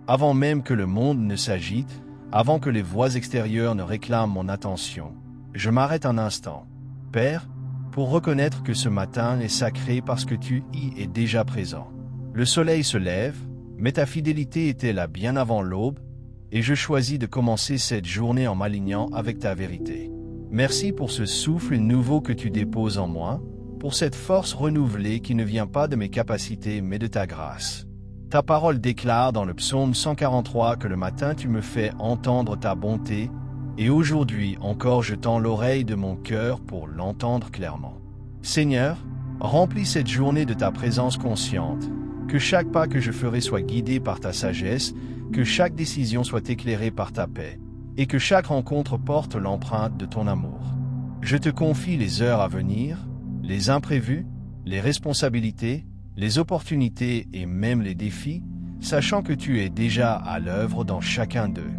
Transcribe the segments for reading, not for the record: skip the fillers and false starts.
avant même que le monde ne s'agite, avant que les voix extérieures ne réclament mon attention. Je m'arrête un instant, Père, pour reconnaître que ce matin est sacré parce que tu y es déjà présent. Le soleil se lève, mais ta fidélité était là bien avant l'aube, et je choisis de commencer cette journée en m'alignant avec ta vérité. Merci pour ce souffle nouveau que tu déposes en moi, pour cette force renouvelée qui ne vient pas de mes capacités mais de ta grâce. Ta parole déclare dans le psaume 143 que le matin tu me fais entendre ta bonté, et aujourd'hui encore je tends l'oreille de mon cœur pour l'entendre clairement. Seigneur, remplis cette journée de ta présence consciente, que chaque pas que je ferai soit guidé par ta sagesse, que chaque décision soit éclairée par ta paix, et que chaque rencontre porte l'empreinte de ton amour. Je te confie les heures à venir, les imprévus, les responsabilités, les opportunités et même les défis, sachant que tu es déjà à l'œuvre dans chacun d'eux.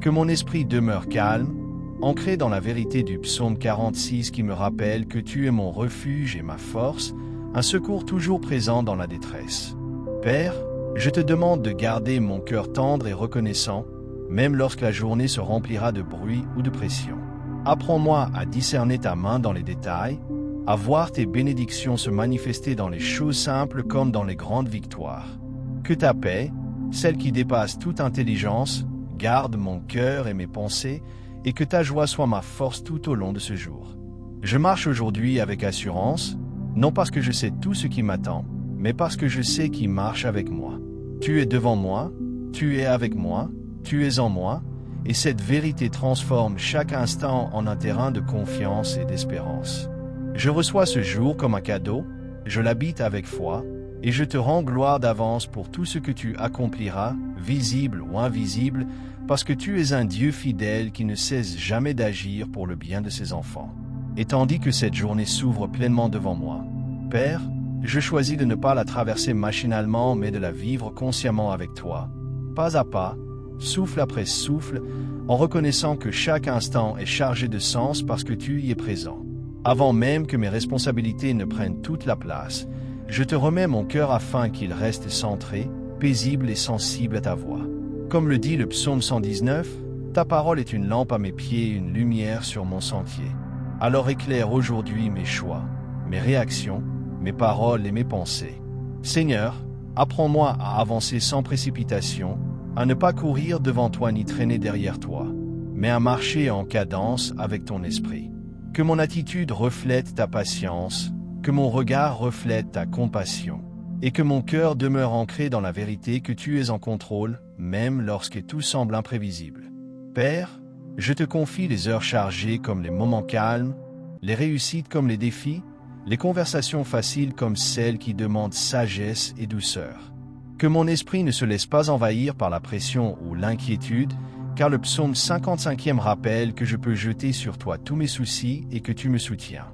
Que mon esprit demeure calme, ancré dans la vérité du psaume 46 qui me rappelle que tu es mon refuge et ma force, un secours toujours présent dans la détresse. Père, je te demande de garder mon cœur tendre et reconnaissant, même lorsque la journée se remplira de bruit ou de pression. Apprends-moi à discerner ta main dans les détails, à voir tes bénédictions se manifester dans les choses simples comme dans les grandes victoires. Que ta paix, celle qui dépasse toute intelligence, garde mon cœur et mes pensées, et que ta joie soit ma force tout au long de ce jour. Je marche aujourd'hui avec assurance, non parce que je sais tout ce qui m'attend, mais parce que je sais qui marche avec moi. Tu es devant moi, tu es avec moi, tu es en moi, et cette vérité transforme chaque instant en un terrain de confiance et d'espérance. Je reçois ce jour comme un cadeau, je l'habite avec foi, et je te rends gloire d'avance pour tout ce que tu accompliras, visible ou invisible, parce que tu es un Dieu fidèle qui ne cesse jamais d'agir pour le bien de ses enfants. Et tandis que cette journée s'ouvre pleinement devant moi, Père, je choisis de ne pas la traverser machinalement, mais de la vivre consciemment avec toi, pas à pas, souffle après souffle, en reconnaissant que chaque instant est chargé de sens parce que tu y es présent. Avant même que mes responsabilités ne prennent toute la place, je te remets mon cœur afin qu'il reste centré, paisible et sensible à ta voix. Comme le dit le psaume 119, ta parole est une lampe à mes pieds et une lumière sur mon sentier. Alors éclaire aujourd'hui mes choix, mes réactions, mes paroles et mes pensées. Seigneur, apprends-moi à avancer sans précipitation, à ne pas courir devant toi ni traîner derrière toi, mais à marcher en cadence avec ton esprit. Que mon attitude reflète ta patience, que mon regard reflète ta compassion, et que mon cœur demeure ancré dans la vérité que tu es en contrôle, même lorsque tout semble imprévisible. Père, je te confie les heures chargées comme les moments calmes, les réussites comme les défis, les conversations faciles comme celles qui demandent sagesse et douceur. Que mon esprit ne se laisse pas envahir par la pression ou l'inquiétude, car le psaume 55e rappelle que je peux jeter sur toi tous mes soucis et que tu me soutiens.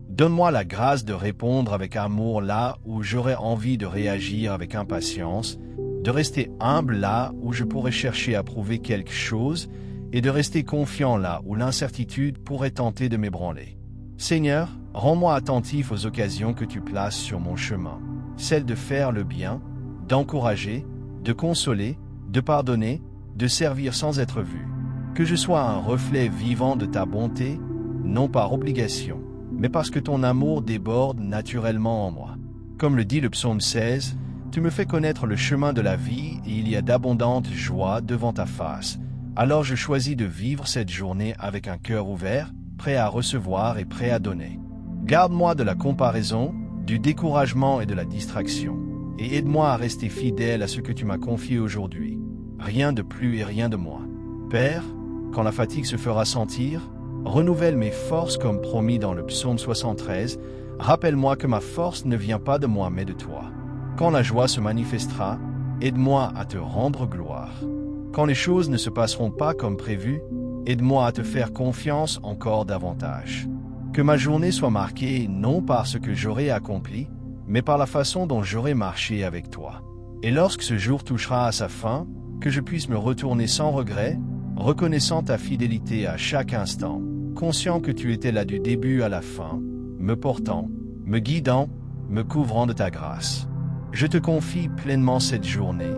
Donne-moi la grâce de répondre avec amour là où j'aurais envie de réagir avec impatience, de rester humble là où je pourrais chercher à prouver quelque chose et de rester confiant là où l'incertitude pourrait tenter de m'ébranler. Seigneur, rends-moi attentif aux occasions que tu places sur mon chemin, celles de faire le bien, d'encourager, de consoler, de pardonner, de servir sans être vu. Que je sois un reflet vivant de ta bonté, non par obligation, mais parce que ton amour déborde naturellement en moi. Comme le dit le psaume 16, tu me fais connaître le chemin de la vie et il y a d'abondantes joies devant ta face. Alors je choisis de vivre cette journée avec un cœur ouvert, prêt à recevoir et prêt à donner. Garde-moi de la comparaison, du découragement et de la distraction, et aide-moi à rester fidèle à ce que tu m'as confié aujourd'hui. Rien de plus et rien de moins. Père, quand la fatigue se fera sentir, renouvelle mes forces comme promis dans le psaume 73, rappelle-moi que ma force ne vient pas de moi mais de toi. Quand la joie se manifestera, aide-moi à te rendre gloire. Quand les choses ne se passeront pas comme prévu, aide-moi à te faire confiance encore davantage. Que ma journée soit marquée non par ce que j'aurai accompli, mais par la façon dont j'aurai marché avec toi. Et lorsque ce jour touchera à sa fin, que je puisse me retourner sans regret, reconnaissant ta fidélité à chaque instant, conscient que tu étais là du début à la fin, me portant, me guidant, me couvrant de ta grâce. Je te confie pleinement cette journée,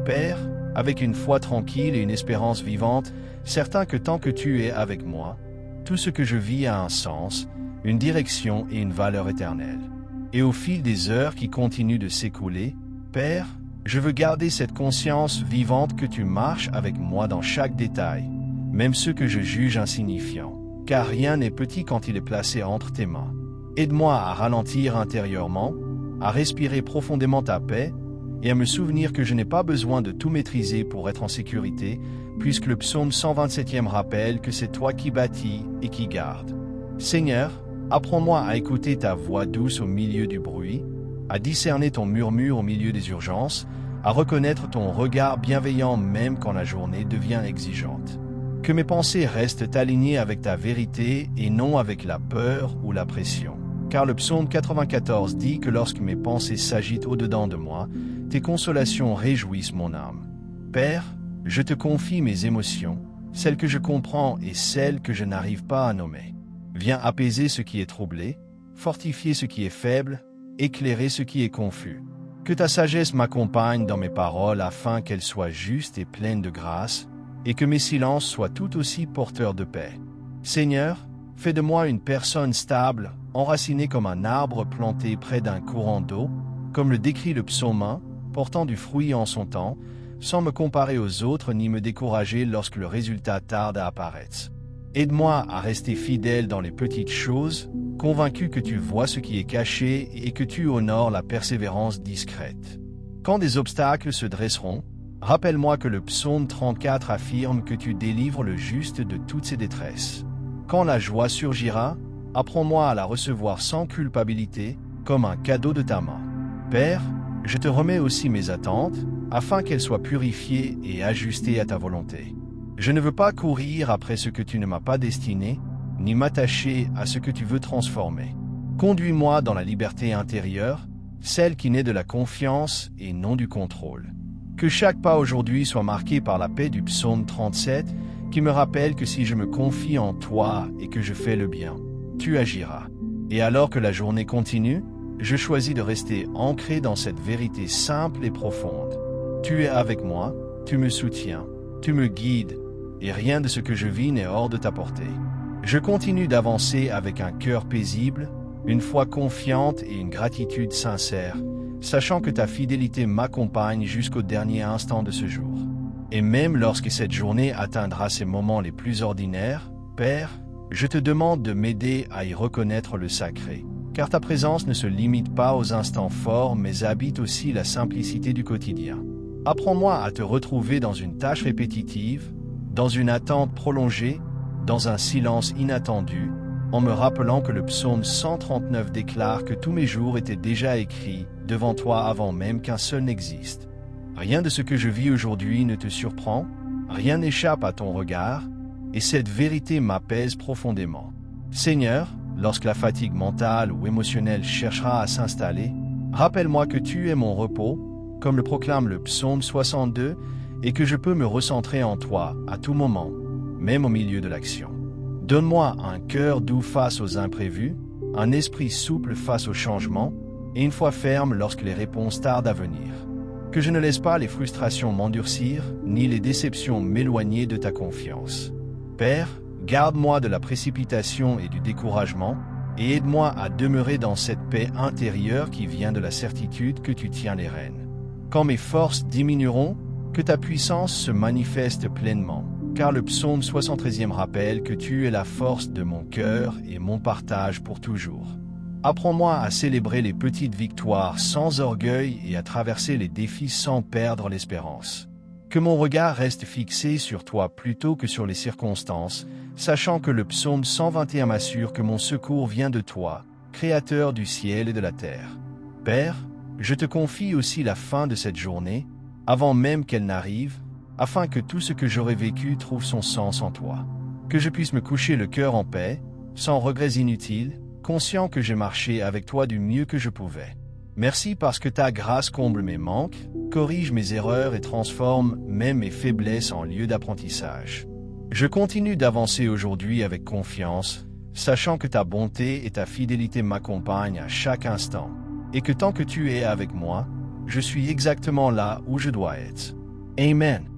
Père, avec une foi tranquille et une espérance vivante, certain que tant que tu es avec moi, tout ce que je vis a un sens, une direction et une valeur éternelle. Et au fil des heures qui continuent de s'écouler, Père, je veux garder cette conscience vivante que tu marches avec moi dans chaque détail, même ceux que je juge insignifiants, car rien n'est petit quand il est placé entre tes mains. Aide-moi à ralentir intérieurement, à respirer profondément ta paix, et à me souvenir que je n'ai pas besoin de tout maîtriser pour être en sécurité, puisque le psaume 127e rappelle que c'est toi qui bâtis et qui gardes. Seigneur, apprends-moi à écouter ta voix douce au milieu du bruit, à discerner ton murmure au milieu des urgences, à reconnaître ton regard bienveillant même quand la journée devient exigeante. Que mes pensées restent alignées avec ta vérité et non avec la peur ou la pression. Car le psaume 94 dit que lorsque mes pensées s'agitent au-dedans de moi, tes consolations réjouissent mon âme. Père, je te confie mes émotions, celles que je comprends et celles que je n'arrive pas à nommer. Viens apaiser ce qui est troublé, fortifier ce qui est faible, éclairer ce qui est confus. Que ta sagesse m'accompagne dans mes paroles afin qu'elles soient justes et pleines de grâce, et que mes silences soient tout aussi porteurs de paix. Seigneur, fais de moi une personne stable, enracinée comme un arbre planté près d'un courant d'eau, comme le décrit le psaume 1, portant du fruit en son temps, sans me comparer aux autres ni me décourager lorsque le résultat tarde à apparaître. Aide-moi à rester fidèle dans les petites choses, convaincu que tu vois ce qui est caché et que tu honores la persévérance discrète. Quand des obstacles se dresseront, rappelle-moi que le psaume 34 affirme que tu délivres le juste de toutes ses détresses. Quand la joie surgira, apprends-moi à la recevoir sans culpabilité, comme un cadeau de ta main. Père, je te remets aussi mes attentes, afin qu'elles soient purifiées et ajustées à ta volonté. Je ne veux pas courir après ce que tu ne m'as pas destiné, ni m'attacher à ce que tu veux transformer. Conduis-moi dans la liberté intérieure, celle qui naît de la confiance et non du contrôle. Que chaque pas aujourd'hui soit marqué par la paix du psaume 37, qui me rappelle que si je me confie en toi et que je fais le bien, tu agiras. Et alors que la journée continue, je choisis de rester ancré dans cette vérité simple et profonde. Tu es avec moi, tu me soutiens, tu me guides, et rien de ce que je vis n'est hors de ta portée. Je continue d'avancer avec un cœur paisible, une foi confiante et une gratitude sincère, sachant que ta fidélité m'accompagne jusqu'au dernier instant de ce jour. Et même lorsque cette journée atteindra ses moments les plus ordinaires, Père, je te demande de m'aider à y reconnaître le sacré, car ta présence ne se limite pas aux instants forts, mais habite aussi la simplicité du quotidien. Apprends-moi à te retrouver dans une tâche répétitive, dans une attente prolongée, dans un silence inattendu, en me rappelant que le psaume 139 déclare que tous mes jours étaient déjà écrits devant toi avant même qu'un seul n'existe. Rien de ce que je vis aujourd'hui ne te surprend, rien n'échappe à ton regard, et cette vérité m'apaise profondément. Seigneur, lorsque la fatigue mentale ou émotionnelle cherchera à s'installer, rappelle-moi que tu es mon repos, comme le proclame le psaume 62, et que je peux me recentrer en toi à tout moment, même au milieu de l'action. Donne-moi un cœur doux face aux imprévus, un esprit souple face aux changements, et une foi ferme lorsque les réponses tardent à venir. Que je ne laisse pas les frustrations m'endurcir, ni les déceptions m'éloigner de ta confiance. Père, garde-moi de la précipitation et du découragement, et aide-moi à demeurer dans cette paix intérieure qui vient de la certitude que tu tiens les rênes. Quand mes forces diminueront, que ta puissance se manifeste pleinement, car le psaume 73e rappelle que tu es la force de mon cœur et mon partage pour toujours. Apprends-moi à célébrer les petites victoires sans orgueil et à traverser les défis sans perdre l'espérance. Que mon regard reste fixé sur toi plutôt que sur les circonstances, sachant que le psaume 121 m'assure que mon secours vient de toi, Créateur du ciel et de la terre. Père, je te confie aussi la fin de cette journée, avant même qu'elle n'arrive, afin que tout ce que j'aurai vécu trouve son sens en toi. Que je puisse me coucher le cœur en paix, sans regrets inutiles, conscient que j'ai marché avec toi du mieux que je pouvais. Merci parce que ta grâce comble mes manques, corrige mes erreurs et transforme même mes faiblesses en lieu d'apprentissage. Je continue d'avancer aujourd'hui avec confiance, sachant que ta bonté et ta fidélité m'accompagnent à chaque instant, et que tant que tu es avec moi, je suis exactement là où je dois être. Amen.